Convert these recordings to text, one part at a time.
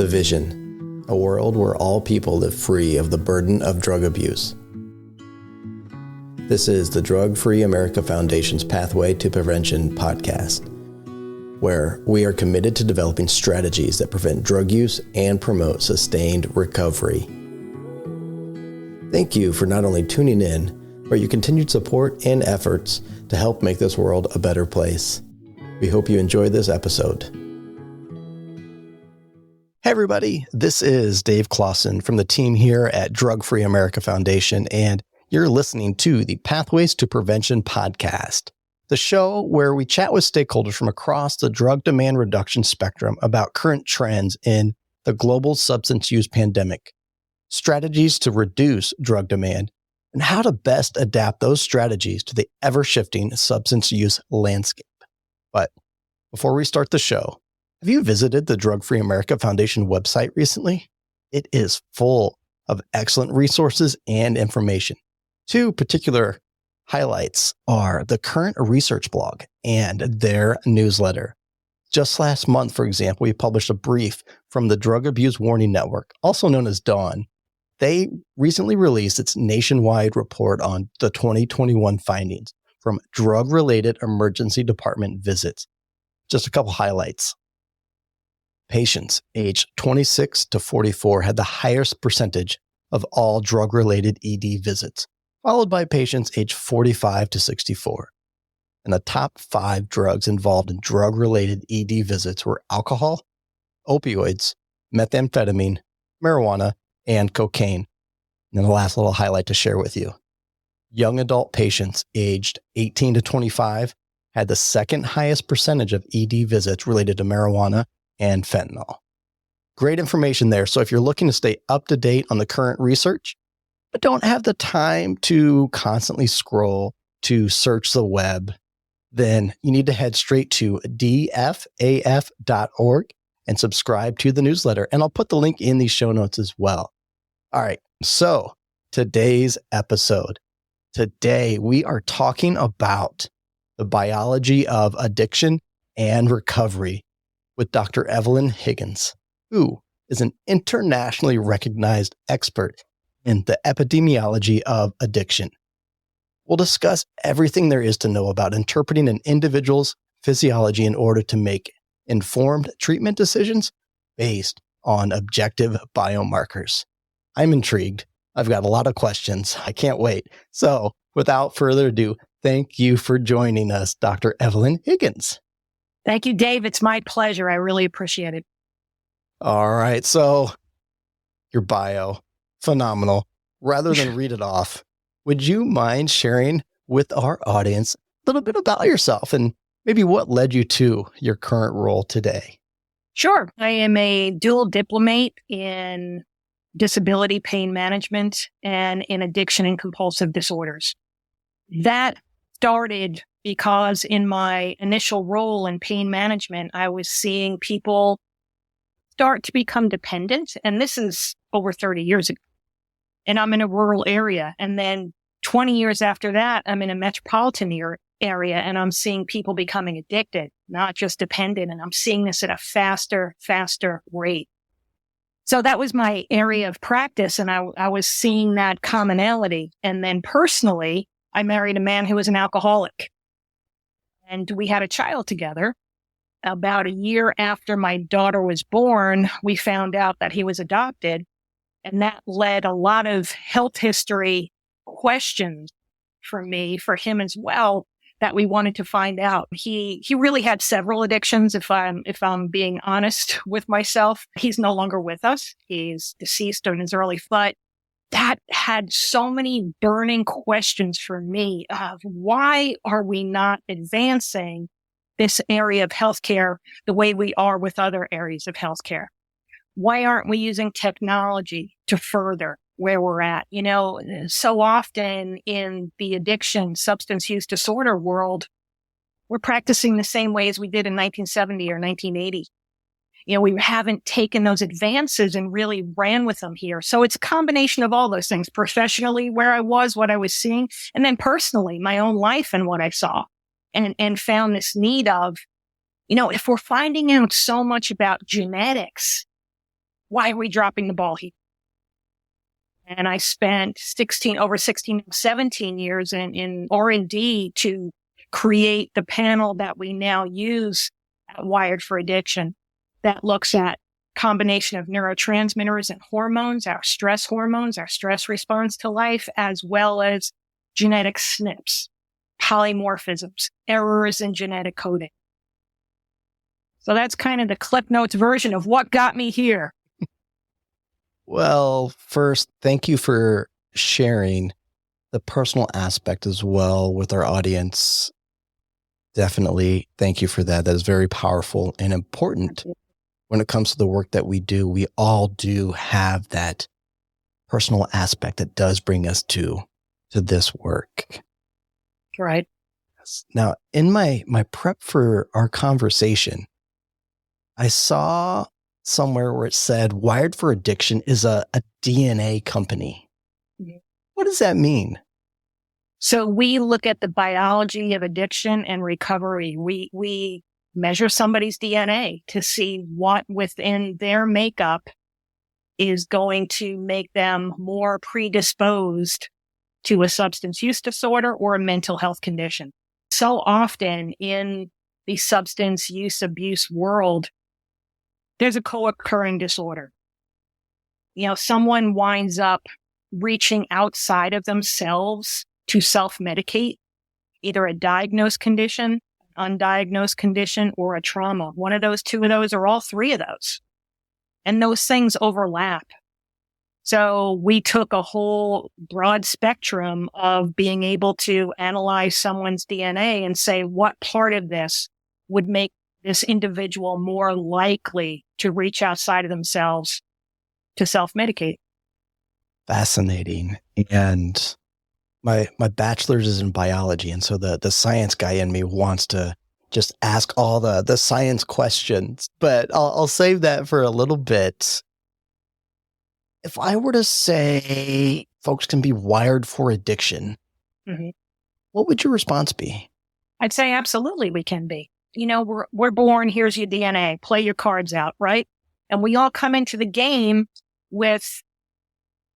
The vision, a world where all people live free of the burden of drug abuse. This is the Drug-Free America Foundation's Pathway to Prevention podcast, where we are committed to developing strategies that prevent drug use and promote sustained recovery. Thank you for not only tuning in, but your continued support and efforts to help make this world a better place. We hope you enjoyed this episode. Hey everybody, this is Dave Clausen from the team here at Drug-Free America Foundation, and you're listening to the Pathways to Prevention podcast, the show where we chat with stakeholders from across the drug demand reduction spectrum about current trends in the global substance use pandemic, strategies to reduce drug demand, and how to best adapt those strategies to the ever-shifting substance use landscape. But before we start the show, have you visited the Drug-Free America Foundation website recently? It is full of excellent resources and information. Two particular highlights are the current research blog and their newsletter. Just last month, for example, we published a brief from the Drug Abuse Warning Network, also known as DAWN. They recently released its nationwide report on the 2021 findings from drug-related emergency department visits. Just a couple highlights. Patients aged 26 to 44 had the highest percentage of all drug-related ED visits, followed by patients aged 45 to 64. And the top 5 drugs involved in drug-related ED visits were alcohol, opioids, methamphetamine, marijuana, and cocaine. And the last little highlight to share with you. Young adult patients aged 18 to 25 had the second highest percentage of ED visits related to marijuana and fentanyl. Great information there. So if you're looking to stay up to date on the current research, but don't have the time to constantly scroll to search the web, then you need to head straight to dfaf.org and subscribe to the newsletter. And I'll put the link in these show notes as well. All right. So today's episode. Today we are talking about the biology of addiction and recovery with Dr. Evelyn Higgins, who is an internationally recognized expert in the epidemiology of addiction. We'll discuss everything there is to know about interpreting an individual's physiology in order to make informed treatment decisions based on objective biomarkers. I'm intrigued. I've got a lot of questions. I can't wait. So without further ado, thank you for joining us, Dr. Evelyn Higgins. Thank you, Dave. It's my pleasure. I really appreciate it. All right. So your bio, phenomenal. Rather than read it off, would you mind sharing with our audience a little bit about yourself and maybe what led you to your current role today? Sure. I am a dual diplomate in disability pain management and in addiction and compulsive disorders. That started because in my initial role in pain management, I was seeing people start to become dependent. And this is over 30 years ago. And I'm in a rural area. And then 20 years after that, I'm in a metropolitan area and I'm seeing people becoming addicted, not just dependent. And I'm seeing this at a faster rate. So that was my area of practice. And I was seeing that commonality. And then personally, I married a man who was an alcoholic. And we had a child together. About a year after my daughter was born, we found out that he was adopted. And that led a lot of health history questions for me, for him as well, that we wanted to find out. He really had several addictions, if I'm being honest with myself. He's no longer with us. He's deceased in his early flight. That had so many burning questions for me of why are we not advancing this area of healthcare the way we are with other areas of healthcare? Why aren't we using technology to further where we're at? You know, so often in the addiction, substance use disorder world, we're practicing the same way as we did in 1970 or 1980. You know, we haven't taken those advances and really ran with them here. So it's a combination of all those things, professionally, where I was, what I was seeing, and then personally, my own life and what I saw, and found this need of, you know, if we're finding out so much about genetics why are we dropping the ball here? And I spent 17 years in R&D to create the panel that we now use at Wired for Addiction that looks at combination of neurotransmitters and hormones, our stress response to life, as well as genetic SNPs, polymorphisms, errors in genetic coding. So that's kind of the Clip Notes version of what got me here. Well, first, thank you for sharing the personal aspect as well with our audience. Definitely. Thank you for that. That is very powerful and important. When it comes to the work that we do, we all do have that personal aspect that does bring us to this work. Right. Now, in my prep for our conversation, I saw somewhere where it said Wired for Addiction is a DNA company. Mm-hmm. What does that mean? So we look at the biology of addiction and recovery. We measure somebody's DNA to see what within their makeup is going to make them more predisposed to a substance use disorder or a mental health condition. So often in the substance use abuse world, there's a co-occurring disorder. Someone winds up reaching outside of themselves to self-medicate, either a diagnosed condition, undiagnosed condition, or a trauma. One of those, two of those, or all three of those. And those things overlap. So we took a whole broad spectrum of being able to analyze someone's DNA and say what part of this would make this individual more likely to reach outside of themselves to self-medicate. Fascinating. And my bachelor's is in biology. And so the science guy in me wants to just ask all the science questions, but I'll save that for a little bit. If I were to say folks can be wired for addiction, mm-hmm. What would your response be? I'd say absolutely we can be. We're born, here's your DNA, play your cards out, right? And we all come into the game with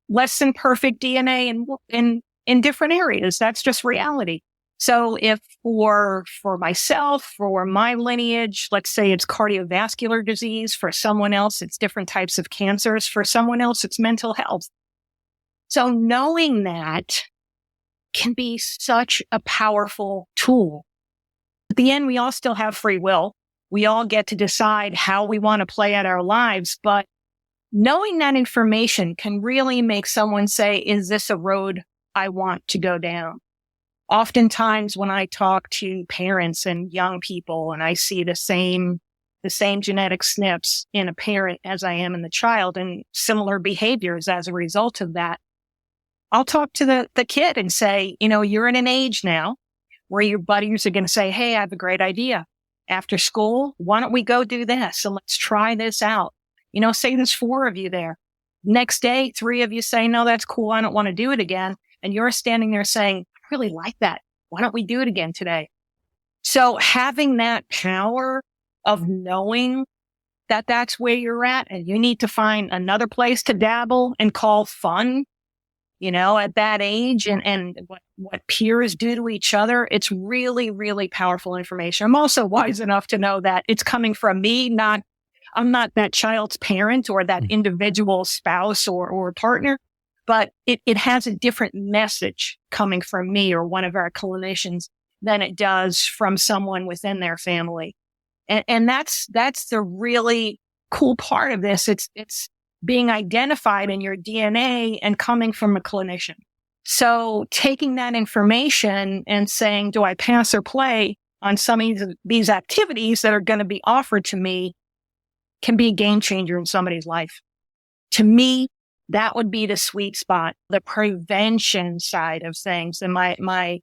less than perfect DNA in different areas. That's just reality. So if for myself, for my lineage, let's say it's cardiovascular disease, for someone else, it's different types of cancers, for someone else, it's mental health. So knowing that can be such a powerful tool. At the end, we all still have free will. We all get to decide how we want to play out our lives, but knowing that information can really make someone say, is this a road I want to go down? Oftentimes when I talk to parents and young people and I see the same genetic SNPs in a parent as I am in the child and similar behaviors as a result of that, I'll talk to the kid and say, you're in an age now where your buddies are going to say, hey, I have a great idea. After school, why don't we go do this? And let's try this out. Say there's 4 of you there. Next day, 3 of you say, no, that's cool. I don't want to do it again. And you're standing there saying, I really like that. Why don't we do it again today? So having that power of knowing that that's where you're at and you need to find another place to dabble and call fun, at that age and what peers do to each other, it's really, really powerful information. I'm also wise enough to know that it's coming from me, I'm not that child's parent or that individual spouse or partner, but it has a different message coming from me or one of our clinicians than it does from someone within their family. And that's the really cool part of this. It's being identified in your DNA and coming from a clinician. So taking that information and saying, do I pass or play on some of these activities that are going to be offered to me can be a game changer in somebody's life. To me, that would be the sweet spot, the prevention side of things. And my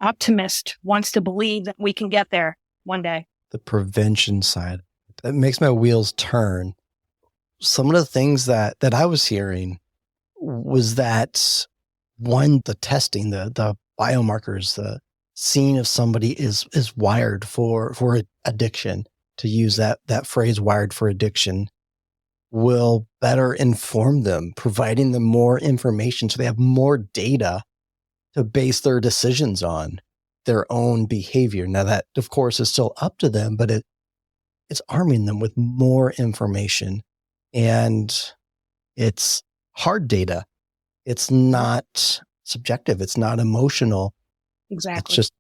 optimist wants to believe that we can get there one day. The prevention side. That makes my wheels turn. Some of the things that I was hearing was that one, the testing, the biomarkers, the seeing if somebody is wired for addiction, to use that phrase, wired for addiction. will better inform them, providing them more information so they have more data to base their decisions on, their own behavior. Now that, of course, is still up to them, but it's arming them with more information, and it's hard data. It's not subjective. It's not emotional. Exactly. It's just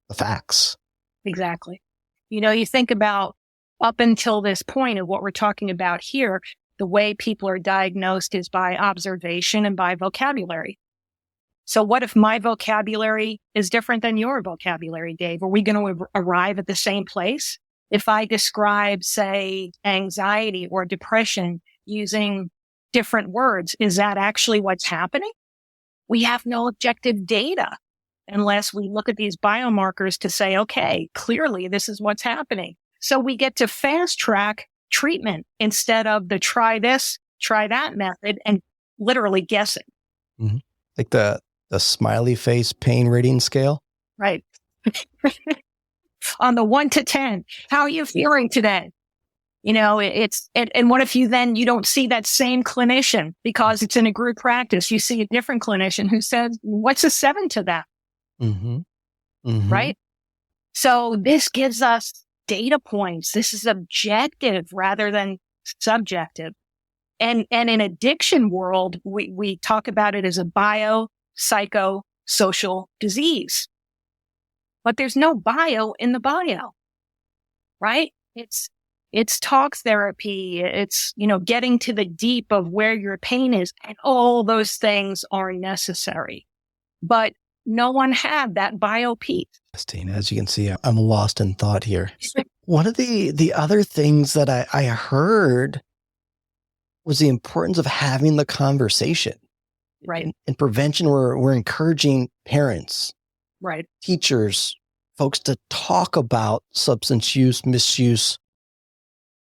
the facts. Exactly. You think about up until this point of what we're talking about here, the way people are diagnosed is by observation and by vocabulary. So what if my vocabulary is different than your vocabulary, Dave? Are we going to arrive at the same place? If I describe, say, anxiety or depression using different words, is that actually what's happening? We have no objective data unless we look at these biomarkers to say, okay, clearly this is what's happening. So we get to fast track treatment instead of the try this, try that method and literally guessing. Mm-hmm. Like the smiley face pain rating scale. Right. On the 1 to 10, how are you feeling today? And what if you don't see that same clinician because it's in a group practice? You see a different clinician who says, what's a 7 to that? Mm-hmm. Mm-hmm. Right. So this gives us data points. This is objective rather than subjective. And in addiction world, we talk about it as a psychosocial disease, but there's no bio in the bio, right? It's talk therapy. It's, getting to the deep of where your pain is, and all those things are necessary, but no one had that bio piece. As you can see, I'm lost in thought here. One of the other things that I heard was the importance of having the conversation. Right. In prevention, we're encouraging parents, right, teachers, folks to talk about substance use, misuse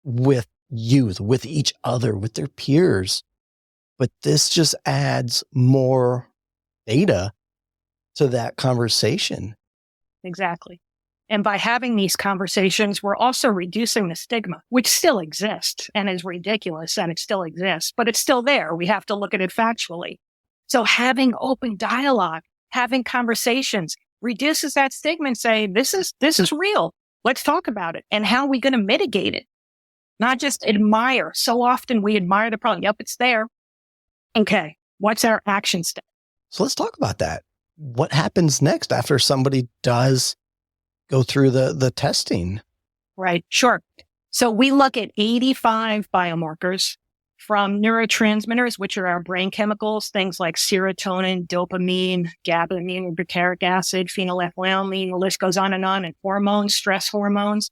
with youth, with each other, with their peers. But this just adds more data to that conversation. Exactly. And by having these conversations, we're also reducing the stigma, which still exists and is ridiculous, and it still exists, but it's still there. We have to look at it factually. So having open dialogue, having conversations reduces that stigma and say, this is real. Let's talk about it. And how are we going to mitigate it? Not just admire. So often we admire the problem. Yep, it's there. Okay. What's our action step? So let's talk about that. What happens next after somebody does go through the testing? Right. Sure. So we look at 85 biomarkers from neurotransmitters, which are our brain chemicals, things like serotonin, dopamine, GABA, butyric acid, phenylethylamine, the list goes on, and hormones, stress hormones,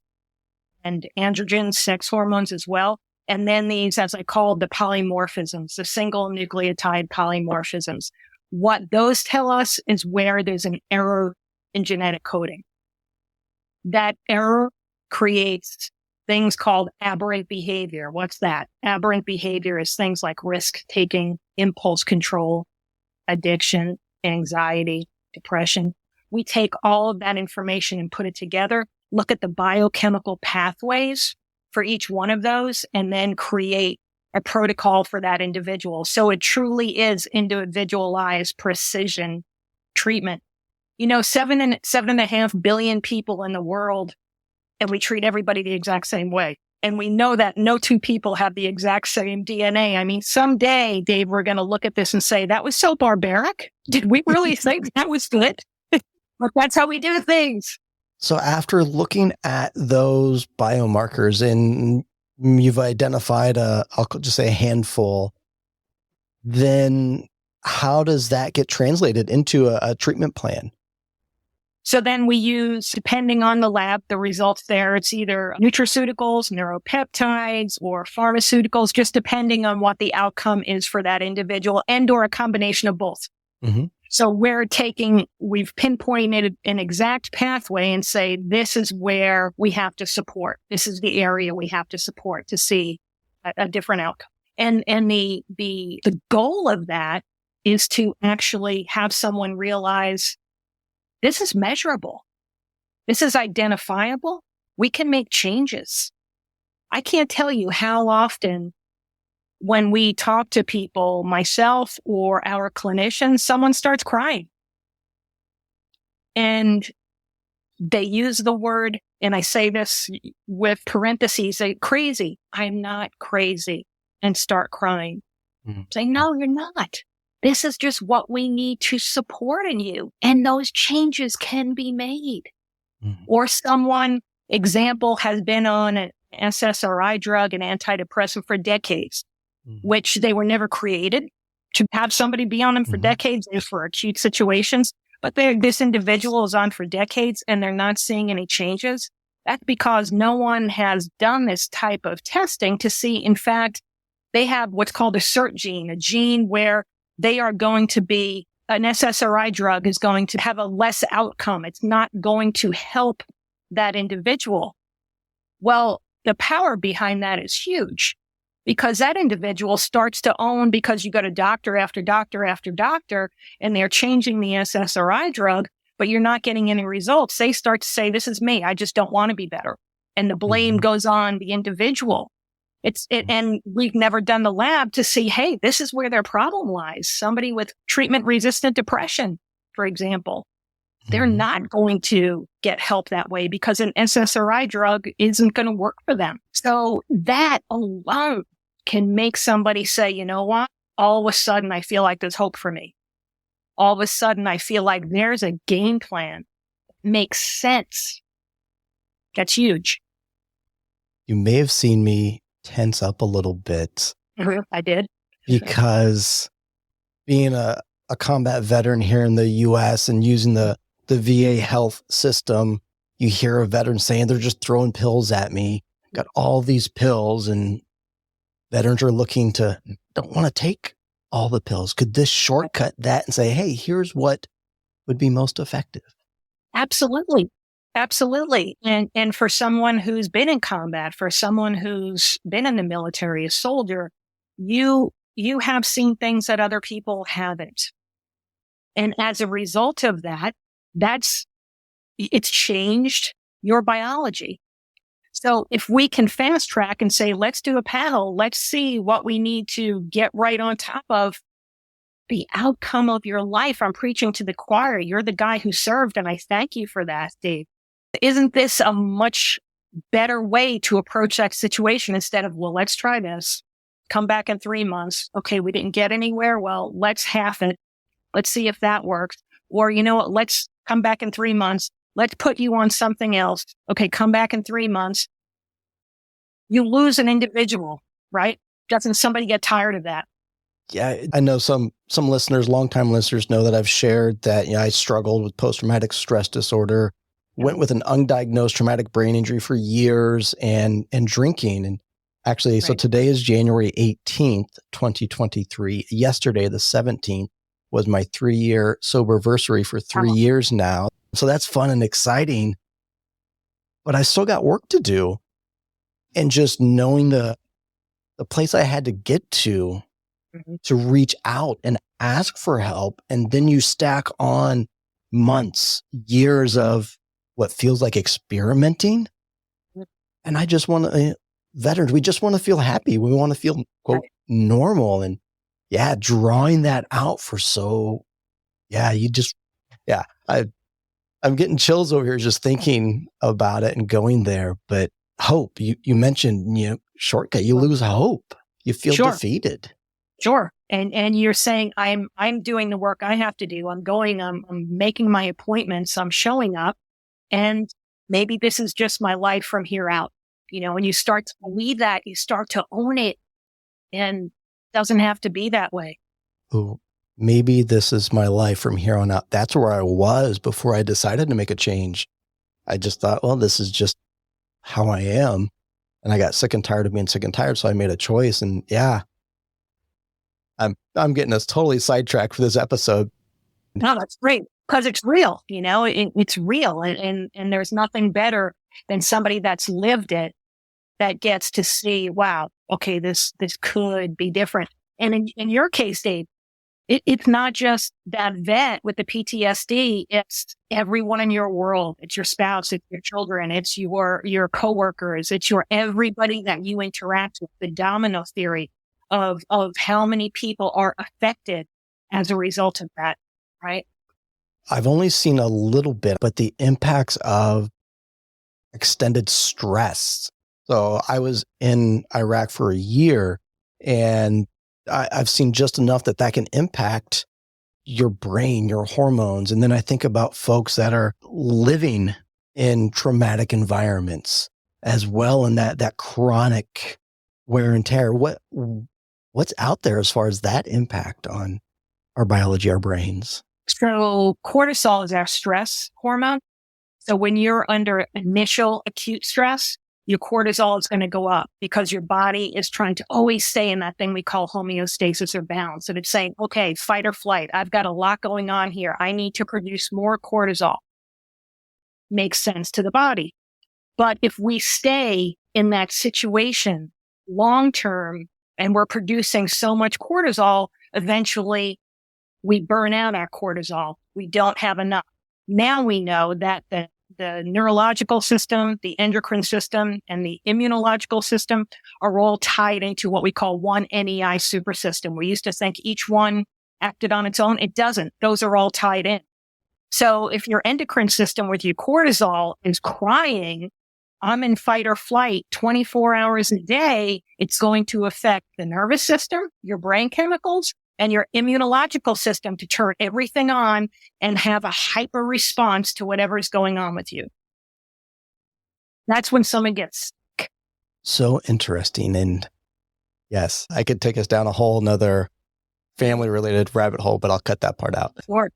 and androgens, sex hormones as well. And then these, as I called, the polymorphisms, the single nucleotide polymorphisms. What those tell us is where there's an error in genetic coding. That error creates things called aberrant behavior. What's that? Aberrant behavior is things like risk-taking, impulse control, addiction, anxiety, depression. We take all of that information and put it together, look at the biochemical pathways for each one of those, and then create a protocol for that individual. So it truly is individualized precision treatment. 7.5 billion people in the world, and we treat everybody the exact same way. And we know that no two people have the exact same DNA. I mean, someday, Dave, we're going to look at this and say, that was so barbaric. Did we really think that was good? But that's how we do things. So after looking at those biomarkers, and you've identified I'll just say a handful, then how does that get translated into a treatment plan? So then we use, depending on the lab, the results there, it's either nutraceuticals, neuropeptides, or pharmaceuticals, just depending on what the outcome is for that individual, and or a combination of both. Mm-hmm. So we've pinpointed an exact pathway and say, this is where we have to support. This is the area we have to support to see a different outcome. And the goal of that is to actually have someone realize this is measurable. This is identifiable. We can make changes. I can't tell you how often when we talk to people, myself or our clinicians, someone starts crying. And they use the word, and I say this with parentheses, say, crazy. I'm not crazy, and start crying. Say, no, you're not. This is just what we need to support in you. And those changes can be made. Or someone, example, has been on an SSRI drug, an antidepressant for decades, which they were never created to have somebody be on them for decades and for acute situations. But this individual is on for decades and they're not seeing any changes. That's because no one has done this type of testing to see, in fact, they have what's called a CERT gene, a gene where they are going to be, an SSRI drug is going to have a less outcome. It's not going to help that individual. Well, the power behind that is huge because that individual starts to own, because you go to doctor after doctor after doctor and they're changing the SSRI drug, but you're not getting any results. They start to say, this is me. I just don't want to be better. And the blame goes on the individual. And we've never done the lab to see, hey, this is where their problem lies. Somebody with treatment-resistant depression, for example, they're not going to get help that way because an SSRI drug isn't going to work for them. So that alone can make somebody say, you know what? All of a sudden, I feel like there's hope for me. All of a sudden, I feel like there's a game plan. Makes sense. That's huge. You may have seen me tense up a little bit. I did. Because being a combat veteran here in the U.S. and using the VA health system, you hear a veteran saying they're just throwing pills at me. Got all these pills, and veterans are don't want to take all the pills. Could this shortcut that and say, hey, here's what would be most effective? Absolutely. Absolutely. And for someone who's been in combat, for someone who's been in the military, a soldier, you have seen things that other people haven't. And as a result of that, it's changed your biology. So if we can fast track and say, let's do a panel, let's see what we need to get right on top of the outcome of your life. I'm preaching to the choir. You're the guy who served, and I thank you for that, Dave. Isn't this a much better way to approach that situation instead of, well, let's try this. Come back in 3 months. Okay, we didn't get anywhere. Well, let's half it. Let's see if that works. Or, you know what? Let's come back in 3 months. Let's put you on something else. Okay, come back in 3 months. You lose an individual, right? Doesn't somebody get tired of that? Yeah, I know some listeners, longtime listeners, know that I've shared that I struggled with post-traumatic stress disorder. Went with an undiagnosed traumatic brain injury for years and drinking. And actually, so today is January 18th, 2023. Yesterday, the 17th, was my 3-year soberversary for 3 years now. So that's fun and exciting. But I still got work to do. And just knowing the place I had to get to reach out and ask for help. And then you stack on months, years of what feels like experimenting. And I just want to, veterans, we just want to feel happy. We want to feel, quote, normal. And drawing that out for I'm getting chills over here just thinking about it and going there. But hope, you mentioned, shortcut, you lose hope. You feel defeated. Sure. And you're saying, I'm doing the work I have to do. I'm making my appointments. I'm showing up. And maybe this is just my life from here out. When you start to believe that, you start to own it, and it doesn't have to be that way. Ooh, maybe this is my life from here on out. That's where I was before I decided to make a change. I just thought, well, this is just how I am. And I got sick and tired of being sick and tired. So I made a choice. And I'm getting us totally sidetracked for this episode. No, that's great. Because it's real, it's real. And there's nothing better than somebody that's lived it that gets to see, wow, okay, this could be different. And in your case, Dave, it's not just that vet with the PTSD. It's everyone in your world. It's your spouse. It's your children. It's your coworkers. It's your everybody that you interact with. The domino theory. of how many people are affected as a result of that, right? I've only seen a little bit, but the impacts of extended stress. So I was in Iraq for a year, and I've seen just enough that can impact your brain, your hormones. And then I think about folks that are living in traumatic environments as well, and that chronic wear and tear. What's out there as far as that impact on our biology, our brains? So cortisol is our stress hormone. So when you're under initial acute stress, your cortisol is going to go up because your body is trying to always stay in that thing we call homeostasis or balance. And it's saying, okay, fight or flight. I've got a lot going on here. I need to produce more cortisol. Makes sense to the body. But if we stay in that situation long term and we're producing so much cortisol, eventually we burn out our cortisol. We don't have enough. Now we know that the neurological system, the endocrine system, and the immunological system are all tied into what we call one NEI supersystem. We used to think each one acted on its own. It doesn't. Those are all tied in. So if your endocrine system with your cortisol is crying, I'm in fight or flight 24 hours a day, it's going to affect the nervous system, your brain chemicals, and your immunological system to turn everything on and have a hyper response to whatever is going on with you. That's when someone gets sick. So interesting. And yes, I could take us down a whole nother family related rabbit hole, but I'll cut that part out. Sure.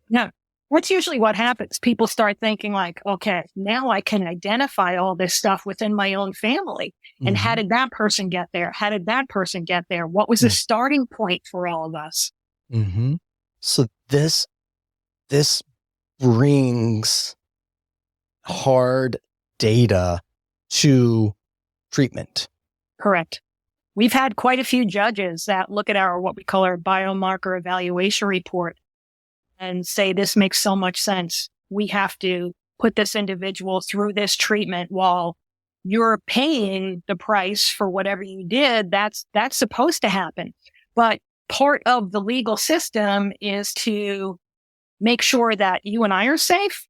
Yeah. That's usually what happens. People start thinking like, okay, now I can identify all this stuff within my own family. And how did that person get there? How did that person get there? What was the starting point for all of us? So this brings hard data to treatment. Correct. We've had quite a few judges that look at what we call our biomarker evaluation report and say, this makes so much sense. We have to put this individual through this treatment while you're paying the price for whatever you did. That's supposed to happen. But part of the legal system is to make sure that you and I are safe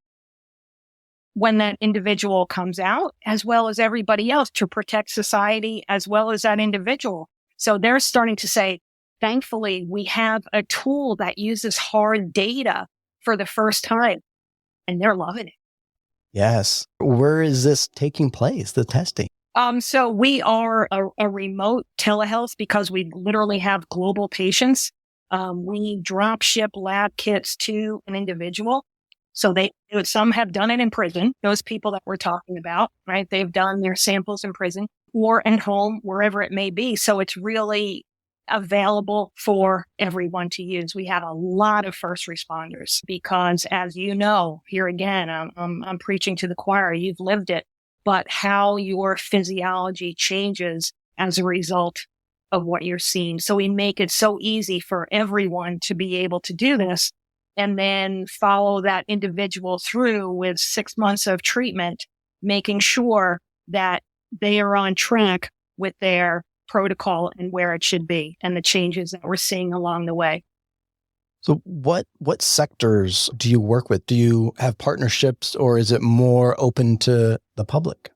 when that individual comes out, as well as everybody else, to protect society as well as that individual. So they're starting to say, thankfully, we have a tool that uses hard data for the first time, and they're loving it. Yes. Where is this taking place, the testing? So we are a remote telehealth because we literally have global patients. We drop ship lab kits to an individual. So some have done it in prison, those people that we're talking about, right? They've done their samples in prison or at home, wherever it may be. So it's really available for everyone to use. We have a lot of first responders because, as you know, here again, I'm preaching to the choir. You've lived it, but how your physiology changes as a result of what you're seeing. So we make it so easy for everyone to be able to do this and then follow that individual through with 6 months of treatment, making sure that they are on track with their protocol and where it should be and the changes that we're seeing along the way. So what sectors do you work with? Do you have partnerships, or is it more open to the public?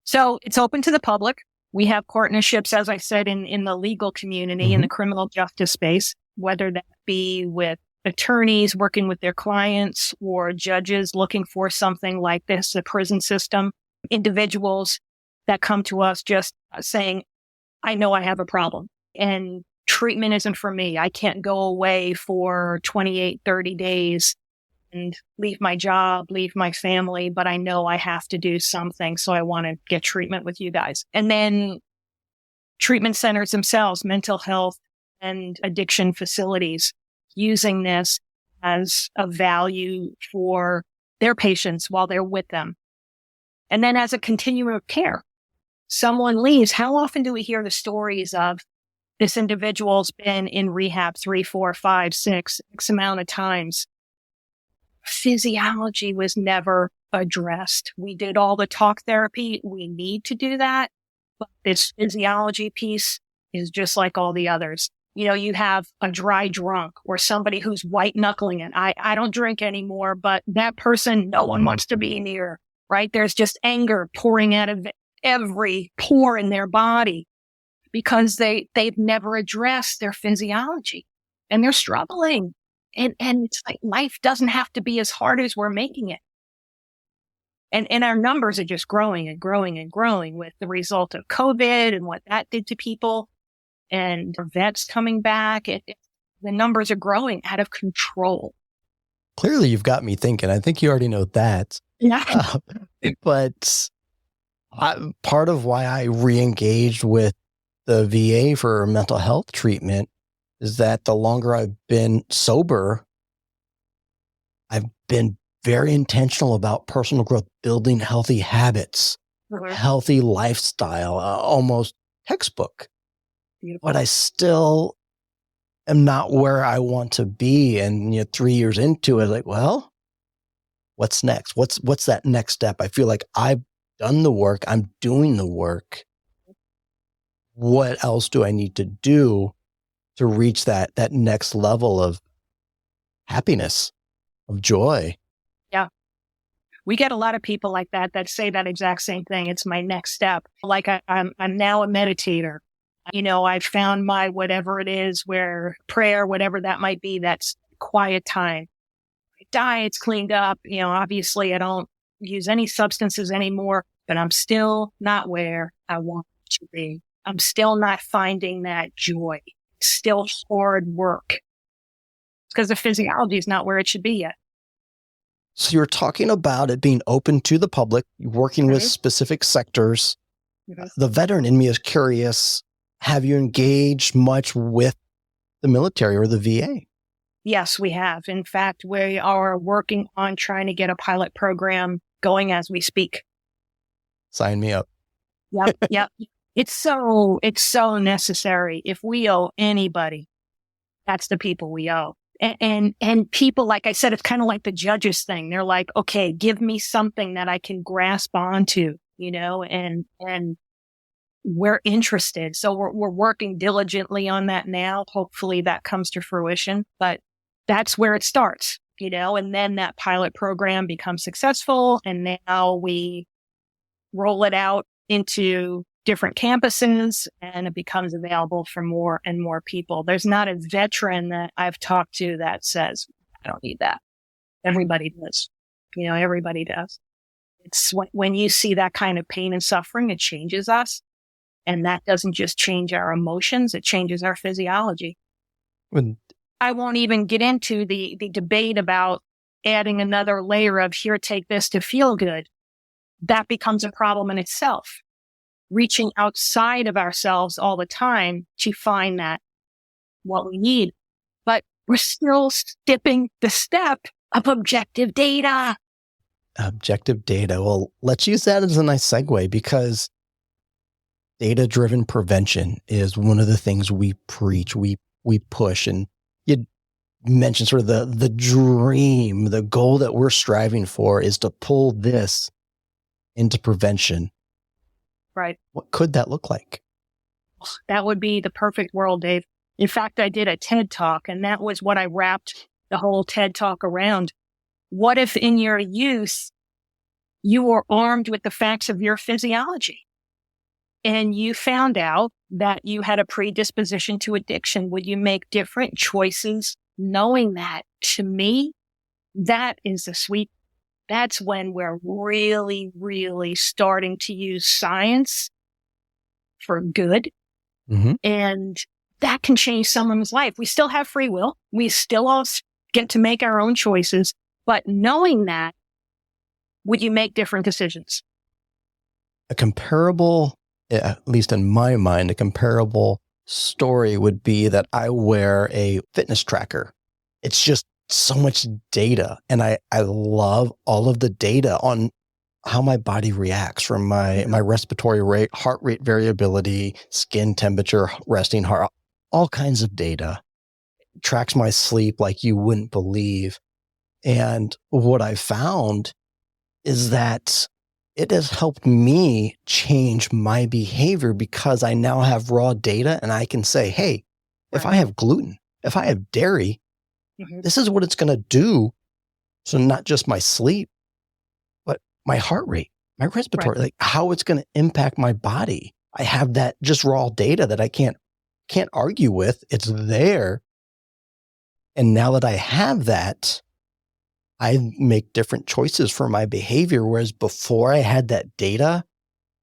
So it's open to the public. We have partnerships, as I said, in the legal community, in the criminal justice space, whether that be with attorneys working with their clients or judges looking for something like this, the prison system, individuals that come to us just saying, I know I have a problem and treatment isn't for me. I can't go away for 28, 30 days and leave my job, leave my family, but I know I have to do something. So I want to get treatment with you guys. And then treatment centers themselves, mental health and addiction facilities, using this as a value for their patients while they're with them. And then as a continuum of care, someone leaves. How often do we hear the stories of this individual's been in rehab 3, 4, 5, 6 X amount of times? Physiology was never addressed. We did all the talk therapy. We need to do that. But this physiology piece is just like all the others. You have a dry drunk or somebody who's white knuckling it. I don't drink anymore, but that person, no one wants to be near, right? There's just anger pouring out of every pore in their body because they've never addressed their physiology and they're struggling. And it's like life doesn't have to be as hard as we're making it. And our numbers are just growing and growing and growing with the result of COVID and what that did to people and vets coming back. The numbers are growing out of control. Clearly, you've got me thinking. I think you already know that. Yeah. But part of why I re-engaged with the VA for mental health treatment is that the longer I've been sober, I've been very intentional about personal growth, building healthy habits, healthy lifestyle, almost textbook. Beautiful. But I still am not where I want to be. And 3 years into it, like, well, what's next? What's that next step? I feel like I've done the work. I'm doing the work. What else do I need to do to reach that next level of happiness, of joy? Yeah. We get a lot of people like that say that exact same thing. It's my next step. Like I'm now a meditator. I've found my whatever it is, where prayer, whatever that might be, that's quiet time. My diet's cleaned up. Obviously I don't use any substances anymore, but I'm still not where I want to be. I'm still not finding that joy. It's still hard work. It's because the physiology is not where it should be yet. So you're talking about it being open to the public, working with specific sectors. The veteran in me is curious, have you engaged much with the military or the VA? Yes, we have. In fact, we are working on trying to get a pilot program going as we speak. Sign me up. Yep. It's so necessary. If we owe anybody, that's the people we owe. And people, like I said, it's kind of like the judges thing. They're like, okay, give me something that I can grasp onto, and we're interested. So we're working diligently on that now. Hopefully that comes to fruition, but that's where it starts, and then that pilot program becomes successful. And now we roll it out into different campuses and it becomes available for more and more people. There's not a veteran that I've talked to that says, I don't need that. Everybody does. Everybody does. It's when you see that kind of pain and suffering, it changes us. And that doesn't just change our emotions, it changes our physiology. I won't even get into the debate about adding another layer of here, take this to feel good. That becomes a problem in itself. Reaching outside of ourselves all the time to find that what we need. But we're still skipping the step of objective data. Objective data. Well, let's use that as a nice segue because data-driven prevention is one of the things we preach, we push. And you mentioned sort of the dream, the goal that we're striving for is to pull this into prevention. Right. What could that look like? That would be the perfect world, Dave. In fact, I did a TED Talk, and that was what I wrapped the whole TED Talk around. What if in your youth, you were armed with the facts of your physiology and you found out that you had a predisposition to addiction? Would you make different choices knowing that? To me, that is the sweet. That's when we're really, really starting to use science for good. Mm-hmm. And that can change someone's life. We still have free will. We still all get to make our own choices. But knowing that, would you make different decisions? A comparable, at least in my mind, a comparable story would be that I wear a fitness tracker. It's just so much data. And I love all of the data on how my body reacts from my respiratory rate, heart rate variability, skin temperature, resting heart, all kinds of data. It tracks my sleep like you wouldn't believe. And what I found is that it has helped me change my behavior because I now have raw data and I can say, hey, if I have gluten, if I have dairy, this is what it's going to do. So not just my sleep, but my heart rate, my respiratory, like how it's going to impact my body. I have that just raw data that I can't argue with. It's there. And now that I have that, I make different choices for my behavior. Whereas before I had that data,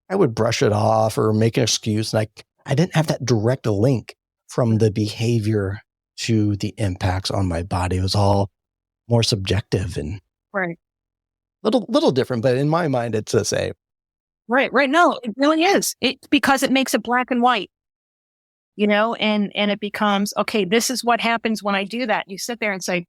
I would brush it off or make an excuse. And I didn't have that direct link from the behavior to the impacts on my body. It was all more subjective and little different, but in my mind, it's the same. Right. No, it really is. It's because it makes it black and white, and it becomes, okay, this is what happens when I do that. You sit there and say,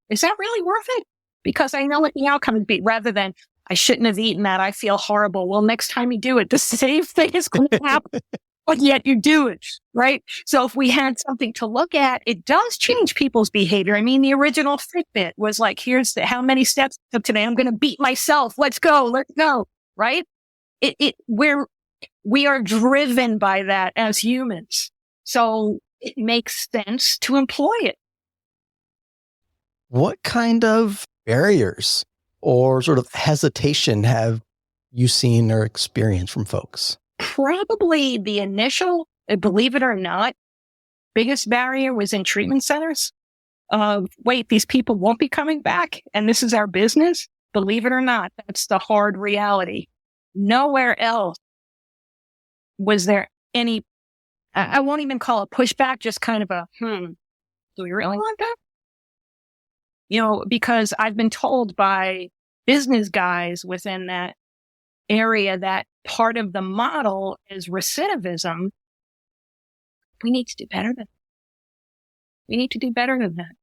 is that really worth it? Because I know what the outcome would be, rather than I shouldn't have eaten that. I feel horrible. Well, next time you do it, the same thing is going to happen, but yet you do it, right? So if we had something to look at, it does change people's behavior. I mean, the original Fitbit was like, here's how many steps up today. I'm going to beat myself. Let's go, right? We are driven by that as humans. So it makes sense to employ it. What kind of barriers or sort of hesitation have you seen or experienced from folks? Probably the initial, believe it or not, biggest barrier was in treatment centers. Wait, these people won't be coming back and this is our business? Believe it or not, that's the hard reality. Nowhere else was there any, I won't even call it pushback, just kind of a, do we really want that? Because I've been told by business guys within that area that part of the model is recidivism. We need to do better than that.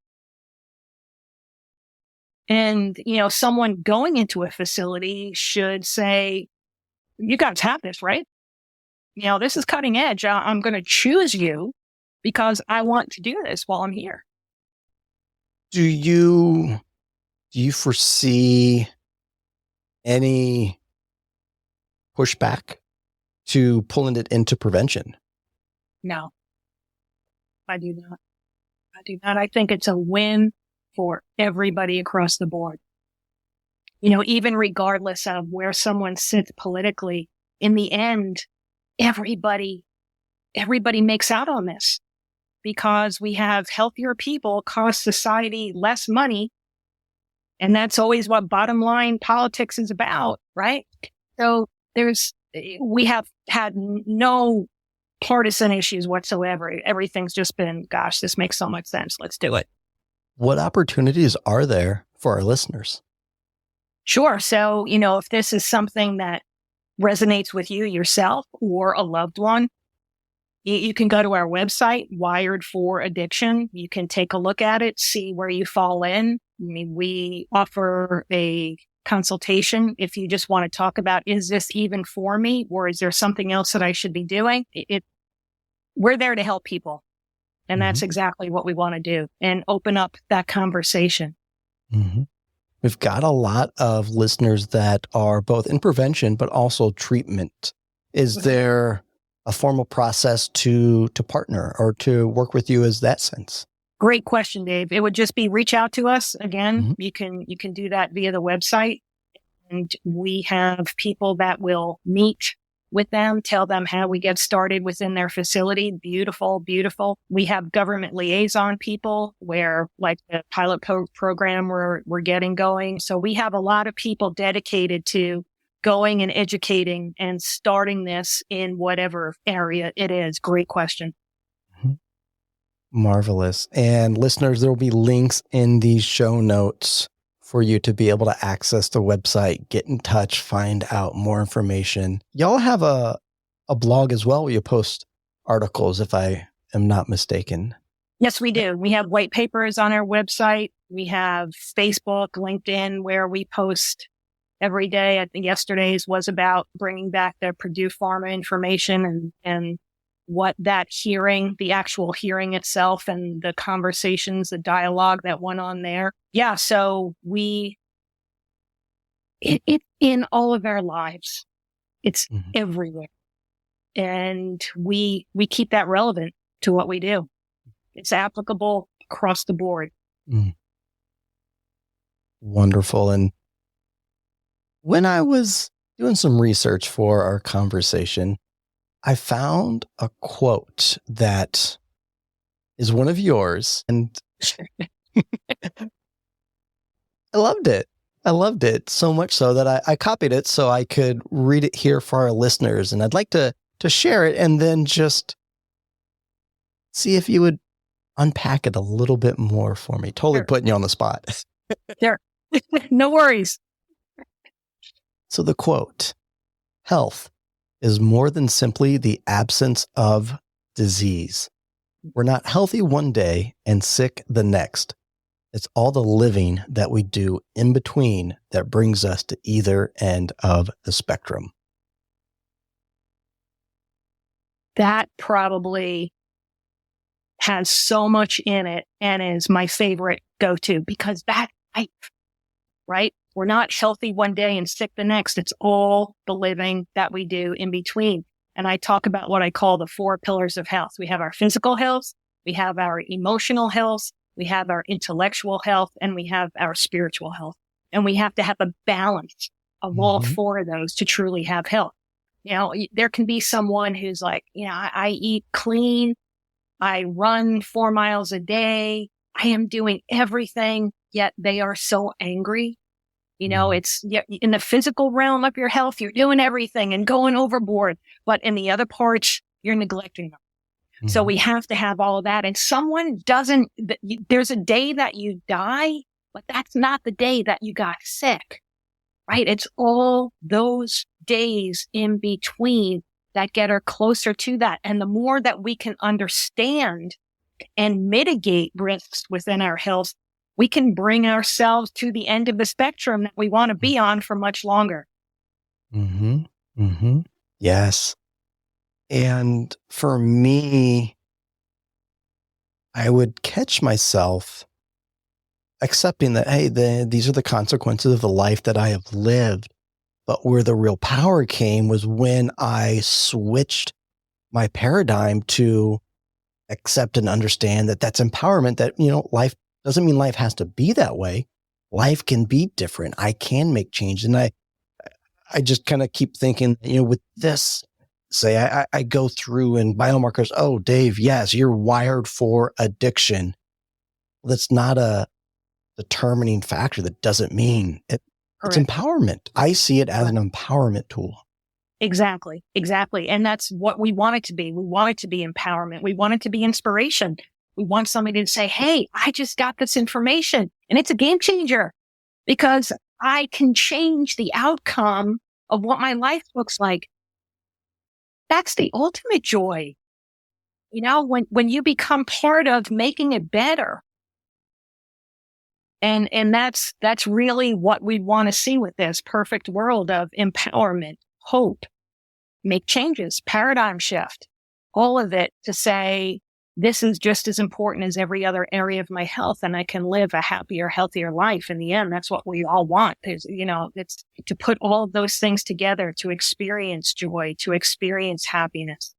And, someone going into a facility should say, you guys have this, right? This is cutting edge. I'm going to choose you because I want to do this while I'm here. Do you foresee any pushback to pulling it into prevention? No, I do not. I think it's a win for everybody across the board. Even regardless of where someone sits politically, in the end, everybody makes out on this because we have healthier people cost society less money. And that's always what bottom line politics is about, right? So we have had no partisan issues whatsoever. Everything's just been, gosh, this makes so much sense. Let's do it. What opportunities are there for our listeners? Sure. So, if this is something that resonates with you yourself or a loved one, you can go to our website, Wired for Addiction. You can take a look at it, see where you fall in. I mean, we offer a consultation if you just want to talk about, is this even for me, or is there something else that I should be doing? We're there to help people. And that's exactly what we want to do, and open up that conversation. Mm-hmm. We've got a lot of listeners that are both in prevention, but also treatment. Is there a formal process to partner or to work with you as that sense? Great question, Dave. It would just be reach out to us. Again, you can do that via the website. And we have people that will meet with them, tell them how we get started within their facility. Beautiful, beautiful. We have government liaison people where, like the pilot program we're getting going. So we have a lot of people dedicated to going and educating and starting this in whatever area it is. Great question. Marvelous. And listeners, there will be links in these show notes for you to be able to access the website, get in touch, find out more information. Y'all have a blog as well where you post articles, if I am not mistaken. Yes, we do. We have white papers on our website. We have Facebook, LinkedIn, where we post every day. I think yesterday's was about bringing back the Purdue Pharma information and what that hearing, the actual hearing itself, and the conversations, the dialogue that went on there. Yeah, so we It's in all of our lives. It's Mhm. everywhere. And we keep that relevant to what we do. It's applicable across the board. Mm. Wonderful. And when I was doing some research for our conversation, I found a quote that is one of yours, and I loved it. I loved it so much so that I copied it so I could read it here for our listeners. And I'd like to share it and then just see if you would unpack it a little bit more for me. Totally Sure. putting you on the spot. Sure. No worries. So the quote, health is more than simply the absence of disease. We're not healthy one day and sick the next. It's all the living that we do in between that brings us to either end of the spectrum. That probably has so much in it and is my favorite go-to, because that's life, right? We're not healthy one day and sick the next. It's all the living that we do in between. And I talk about what I call the 4 pillars of health. We have our physical health, we have our emotional health, we have our intellectual health, and we have our spiritual health. And we have to have a balance of all 4 of those to truly have health. You know, there can be someone who's like, you know, I eat clean, I run 4 miles a day, I am doing everything, yet they are so angry. You know, it's in the physical realm of your health, you're doing everything and going overboard, but in the other parts, you're neglecting them. Mm-hmm. So we have to have all of that. And someone doesn't, there's a day that you die, but that's not the day that you got sick, right? It's all those days in between that get her closer to that. And the more that we can understand and mitigate risks within our health, we can bring ourselves to the end of the spectrum that we want to be on for much longer. Mm-hmm. Mm-hmm. Yes. And for me, I would catch myself accepting that, hey, these are the consequences of the life that I have lived. But where the real power came was when I switched my paradigm to accept and understand that that's empowerment, that, you know, life doesn't mean life has to be that way. Life can be different. I can make change. And I just kind of keep thinking, you know, with this, say I go through and biomarkers, oh, Dave, yes, you're wired for addiction. That's not a determining factor. That doesn't mean it. It's empowerment. I see it as an empowerment tool. Exactly. Exactly. And that's what we want it to be. We want it to be empowerment. We want it to be inspiration. We want somebody to say, hey, I just got this information and it's a game changer because I can change the outcome of what my life looks like. That's the ultimate joy. You know, when you become part of making it better. And that's really what we want to see with this perfect world of empowerment, hope, make changes, paradigm shift, all of it to say, this is just as important as every other area of my health, and I can live a happier, healthier life. In the end, that's what we all want. There's, you know, it's to put all of those things together to experience joy, to experience happiness.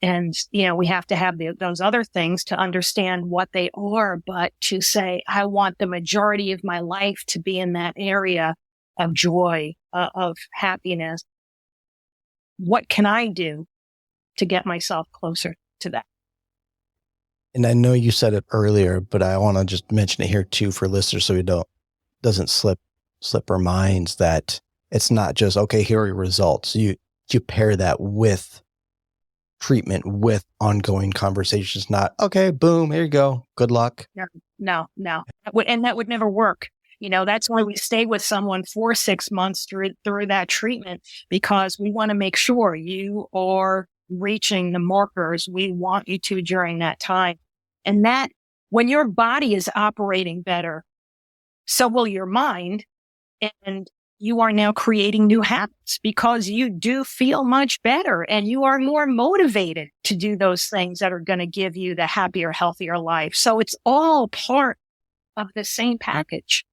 And, you know, we have to have those other things to understand what they are, but to say, I want the majority of my life to be in that area of joy, of happiness. What can I do to get myself closer to that? And I know you said it earlier, but I want to just mention it here too for listeners so we doesn't slip our minds that it's not just, okay, here are your results. You pair that with treatment, with ongoing conversations, not, okay, boom, here you go. Good luck. No. And that would never work. You know, that's why we stay with someone for 6 months through that treatment, because we want to make sure you are reaching the markers we want you to during that time. And that when your body is operating better, so will your mind. And you are now creating new habits because you do feel much better and you are more motivated to do those things that are going to give you the happier, healthier life. So it's all part of the same package.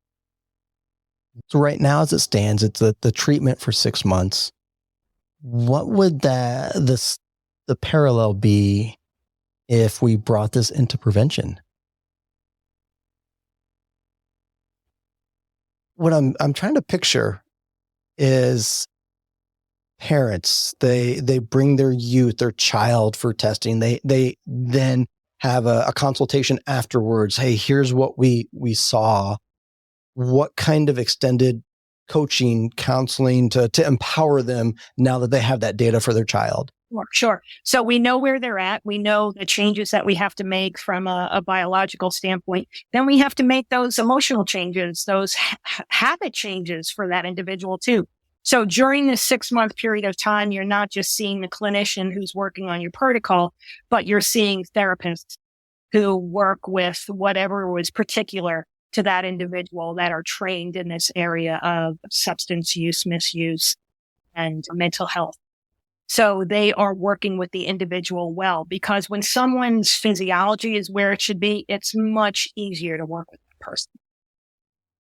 So right now, as it stands, it's the treatment for 6 months. What would the parallel be if we brought this into prevention? What I'm trying to picture is parents. They bring their youth, their child for testing. They then have a consultation afterwards. Hey, here's what we saw. What kind of extended coaching, counseling to empower them now that they have that data for their child? Sure. So we know where they're at. We know the changes that we have to make from a biological standpoint. Then we have to make those emotional changes, those habit changes for that individual too. So during this 6-month period of time, you're not just seeing the clinician who's working on your protocol, but you're seeing therapists who work with whatever was particular to that individual that are trained in this area of substance use, misuse, and mental health. So they are working with the individual well, because when someone's physiology is where it should be, it's much easier to work with that person.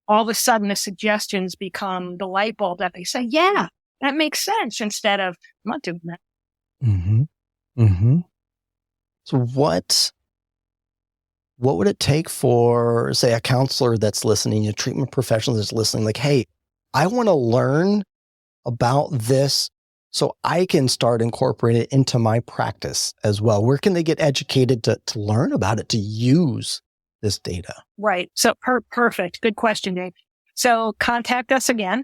All of a sudden, the suggestions become the light bulb that they say, yeah, that makes sense, instead of, I'm not doing that. Mm-hmm. Mm-hmm. So what would it take for, say, a counselor that's listening, a treatment professional that's listening, like, hey, I want to learn about this so I can start incorporating it into my practice as well? Where can they get educated to learn about it, to use this data? Right. So perfect. Good question, Dave. So contact us again,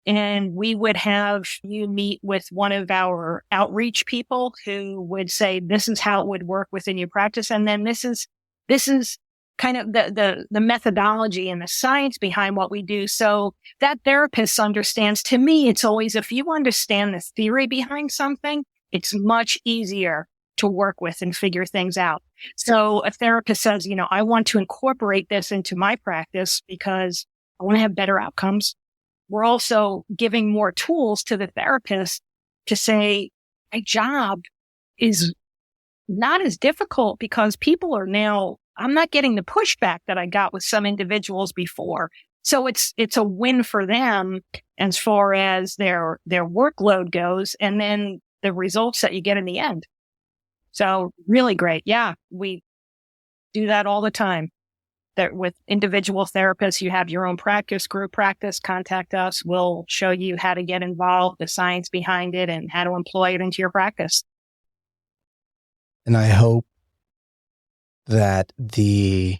and we would have you meet with one of our outreach people who would say, this is how it would work within your practice. And then this is kind of the methodology and the science behind what we do. So that therapist understands. To me, it's always, if you understand the theory behind something, it's much easier to work with and figure things out. So a therapist says, I want to incorporate this into my practice because I want to have better outcomes. We're also giving more tools to the therapist to say, my job is not as difficult because people are now, I'm not getting the pushback that I got with some individuals before. So it's a win for them as far as their workload goes, and then the results that you get in the end. So really great. Yeah, we do that all the time. That with individual therapists, you have your own practice, group practice, contact us. We'll show you how to get involved, the science behind it, and how to employ it into your practice. And I hope that the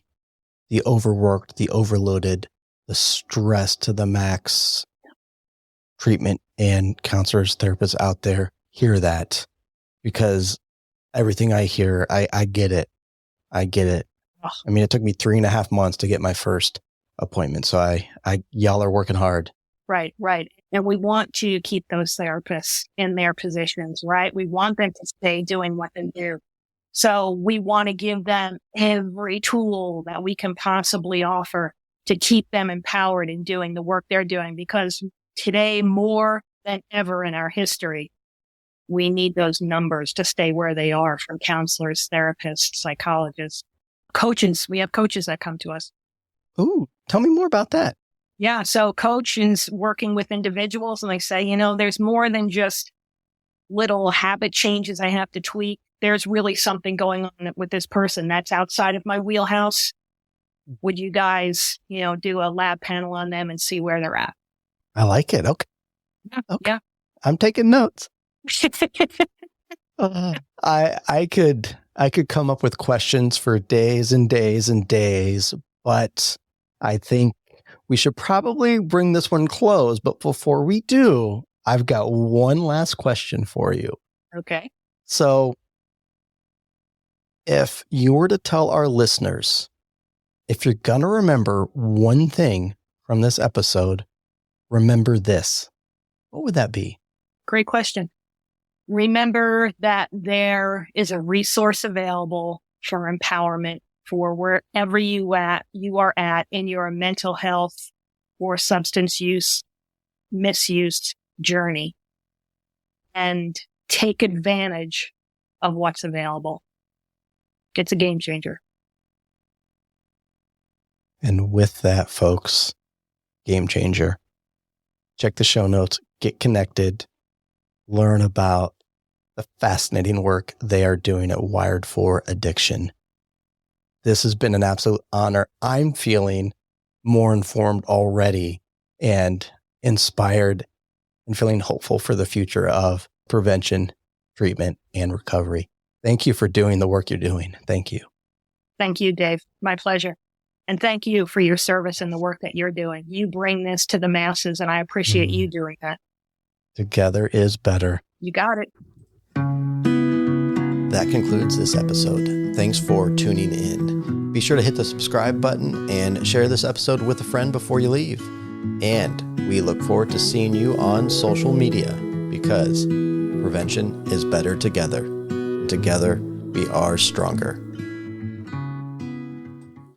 overworked, the overloaded, the stress to the max treatment and counselors, therapists out there hear that, because everything I hear, I get it. I get it. Oh. I mean, it took me 3.5 months to get my first appointment. So y'all are working hard. Right. And we want to keep those therapists in their positions, right? We want them to stay doing what they do. So we want to give them every tool that we can possibly offer to keep them empowered in doing the work they're doing, because today, more than ever in our history, we need those numbers to stay where they are, from counselors, therapists, psychologists, coaches. We have coaches that come to us. Ooh, tell me more about that. Yeah. So coach is working with individuals, and they say, there's more than just little habit changes I have to tweak. There's really something going on with this person that's outside of my wheelhouse. Would you guys, do a lab panel on them and see where they're at? I like it. Okay. Yeah. I'm taking notes. I could come up with questions for days and days and days, but I think we should probably bring this one close. But before we do, I've got one last question for you. Okay. So if you were to tell our listeners, if you're going to remember one thing from this episode, remember this, what would that be? Great question. Remember that there is a resource available for empowerment for wherever you are at in your mental health or substance use, misuse journey, and take advantage of what's available. It's a game changer. And with that, folks, game changer. check the show notes, get connected, learn about the fascinating work they are doing at Wired for Addiction. This has been an absolute honor. I'm feeling more informed already and inspired and feeling hopeful for the future of prevention, treatment, and recovery. Thank you for doing the work you're doing. Thank you. Thank you, Dave. My pleasure. And thank you for your service and the work that you're doing. You bring this to the masses, and I appreciate you doing that. Together is better. You got it. That concludes this episode. Thanks for tuning in. Be sure to hit the subscribe button and share this episode with a friend before you leave. And we look forward to seeing you on social media, because prevention is better together. Together, we are stronger.